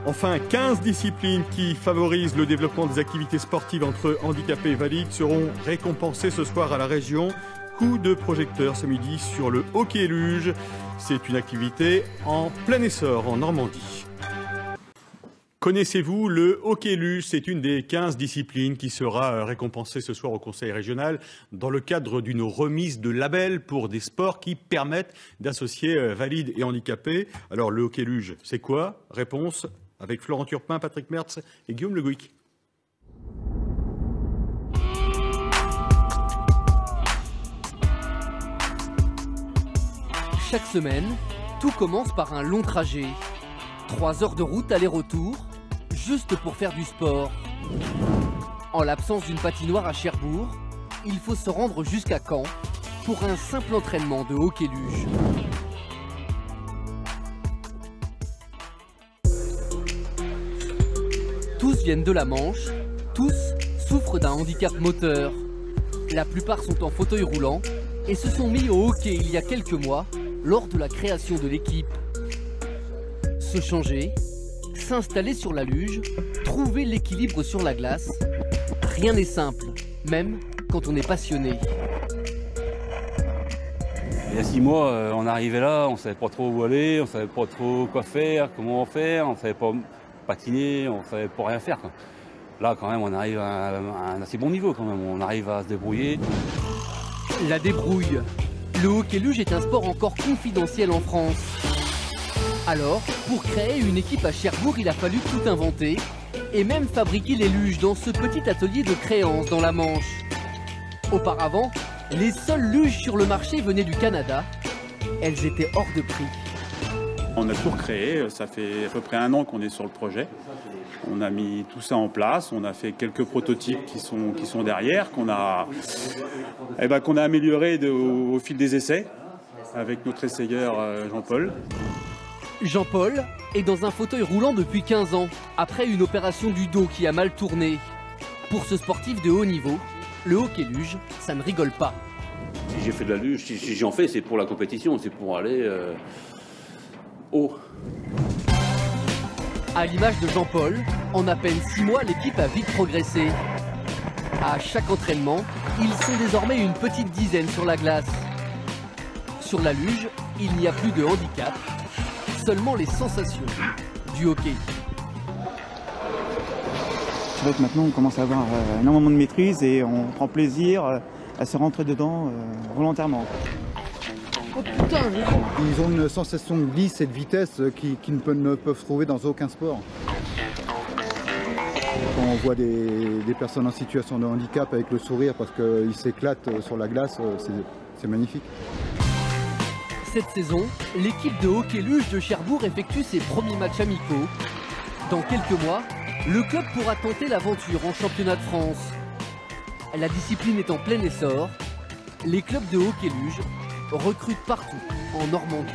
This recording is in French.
Enfin, 15 disciplines qui favorisent le développement des activités sportives entre handicapés et valides seront récompensées ce soir à la région. Coup de projecteur ce midi sur le hockey-luge. C'est une activité en plein essor en Normandie. Connaissez-vous le hockey-luge? C'est une des 15 disciplines qui sera récompensée ce soir au Conseil régional dans le cadre d'une remise de labels pour des sports qui permettent d'associer valides et handicapés. Alors le hockey-luge, c'est quoi? Réponse avec Florent Turpin, Patrick Mertz et Guillaume Le Gouic. Chaque semaine, tout commence par un long trajet. 3 heures de route aller-retour, juste pour faire du sport. En l'absence d'une patinoire à Cherbourg, il faut se rendre jusqu'à Caen pour un simple entraînement de hockey-luge. Tous viennent de la Manche, tous souffrent d'un handicap moteur. La plupart sont en fauteuil roulant et se sont mis au hockey il y a quelques mois lors de la création de l'équipe. Se changer, s'installer sur la luge, trouver l'équilibre sur la glace, rien n'est simple, même quand on est passionné. Il y a 6 mois, on arrivait là, on ne savait pas trop où aller, on ne savait pas trop quoi faire, comment faire, on ne savait pas patiner, on ne savait pas rien faire, quoi. Là, quand même, on arrive à un assez bon niveau, quand même. On arrive à se débrouiller. La débrouille. Le hockey-luge est un sport encore confidentiel en France. Alors, pour créer une équipe à Cherbourg, il a fallu tout inventer et même fabriquer les luges dans ce petit atelier de créance dans la Manche. Auparavant, les seules luges sur le marché venaient du Canada. Elles étaient hors de prix. On a tout recréé, ça fait à peu près 1 an qu'on est sur le projet. On a mis tout ça en place, on a fait quelques prototypes qui sont derrière, qu'on a améliorés au fil des essais avec notre essayeur Jean-Paul. Jean-Paul est dans un fauteuil roulant depuis 15 ans, après une opération du dos qui a mal tourné. Pour ce sportif de haut niveau, le hockey-luge, ça ne rigole pas. Si j'ai fait de la luge, si j'en fais, c'est pour la compétition, c'est pour aller haut. À l'image de Jean-Paul, en à peine 6 mois, l'équipe a vite progressé. À chaque entraînement, ils sont désormais une petite dizaine sur la glace. Sur la luge, il n'y a plus de handicap, seulement les sensations du hockey. C'est vrai que maintenant on commence à avoir énormément de maîtrise et on prend plaisir à se rentrer dedans volontairement. Oh putain, ils ont une sensation de glisse et de vitesse qui ne peuvent trouver dans aucun sport. Quand on voit des personnes en situation de handicap avec le sourire parce qu'ils s'éclatent sur la glace, c'est magnifique. Cette saison, l'équipe de hockey-luge de Cherbourg effectue ses premiers matchs amicaux. Dans quelques mois, le club pourra tenter l'aventure en championnat de France. La discipline est en plein essor. Les clubs de hockey-luge recrutent partout en Normandie.